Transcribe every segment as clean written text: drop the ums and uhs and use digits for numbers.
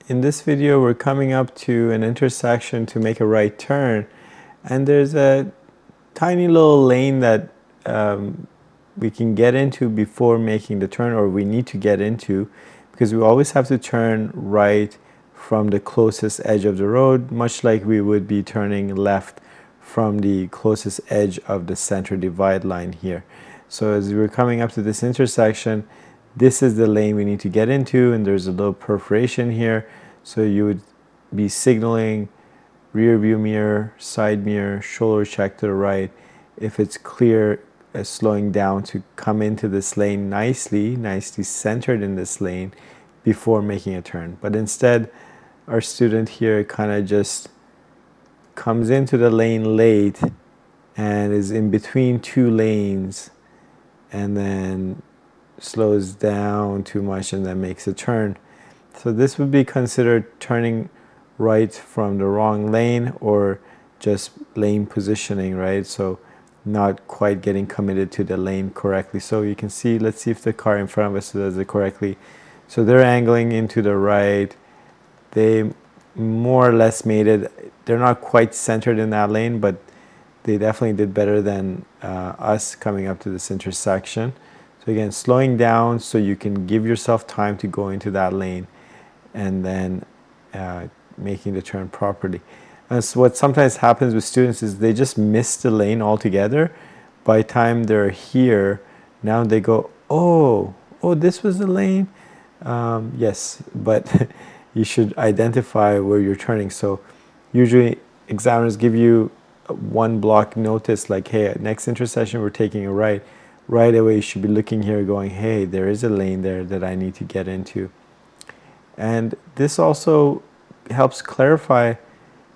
In this video, we're coming up to an intersection to make a right turn, and there's a tiny little lane that we can get into before making the turn, or we need to get into, because we always have to turn right from the closest edge of the road, much like we would be turning left from the closest edge of the center divide line here. So as we're coming up to this intersection, this is the lane we need to get into, and there's a little perforation here. So you would be signaling rear view mirror, side mirror, shoulder check to the right. If it's clear, slowing down to come into this lane nicely centered in this lane before making a turn. But instead, our student here kind of just comes into the lane late and is in between two lanes, and then slows down too much and then makes a turn. So this would be considered turning right from the wrong lane, or just lane positioning, right? So not quite getting committed to the lane correctly. So you can see, let's see if the car in front of us does it correctly. So they're angling into the right. They more or less made it. They're not quite centered in that lane, but they definitely did better than us coming up to this intersection. So again, slowing down so you can give yourself time to go into that lane, and then making the turn properly. And so what sometimes happens with students is they just miss the lane altogether. By the time they're here, now they go, oh, this was the lane? Yes, but you should identify where you're turning. So usually examiners give you one block notice, like, hey, next intersection we're taking a right. Right away you should be looking here going, hey, there is a lane there that I need to get into. And this also helps clarify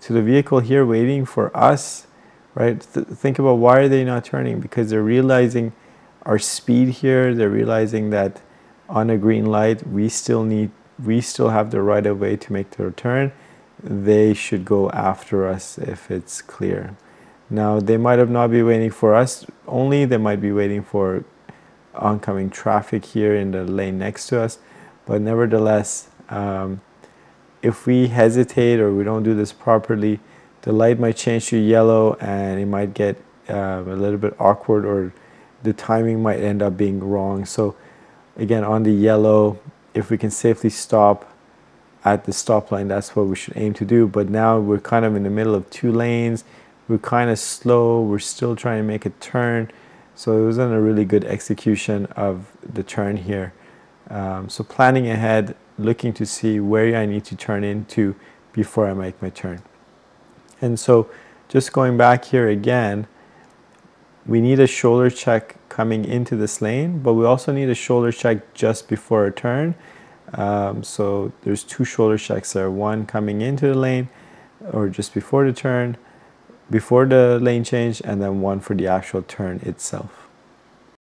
to the vehicle here waiting for us, right? Think about, why are they not turning? Because they're realizing our speed here. They're realizing that on a green light, we still have the right of way to make the turn. They should go after us if it's clear. Now, they might have not be waiting for us only. They might be waiting for oncoming traffic here in the lane next to us. But nevertheless, if we hesitate or we don't do this properly, the light might change to yellow, and it might get a little bit awkward, or the timing might end up being wrong. So again, on the yellow, if we can safely stop at the stop line, that's what we should aim to do. But now we're kind of in the middle of two lanes. We're kind of slow. We're still trying to make a turn. So it wasn't a really good execution of the turn here. So planning ahead, looking to see where I need to turn into before I make my turn. And so just going back here again, we need a shoulder check coming into this lane, but we also need a shoulder check just before a turn. So there's two shoulder checks there, one coming into the lane or just before the turn, before the lane change, and then one for the actual turn itself.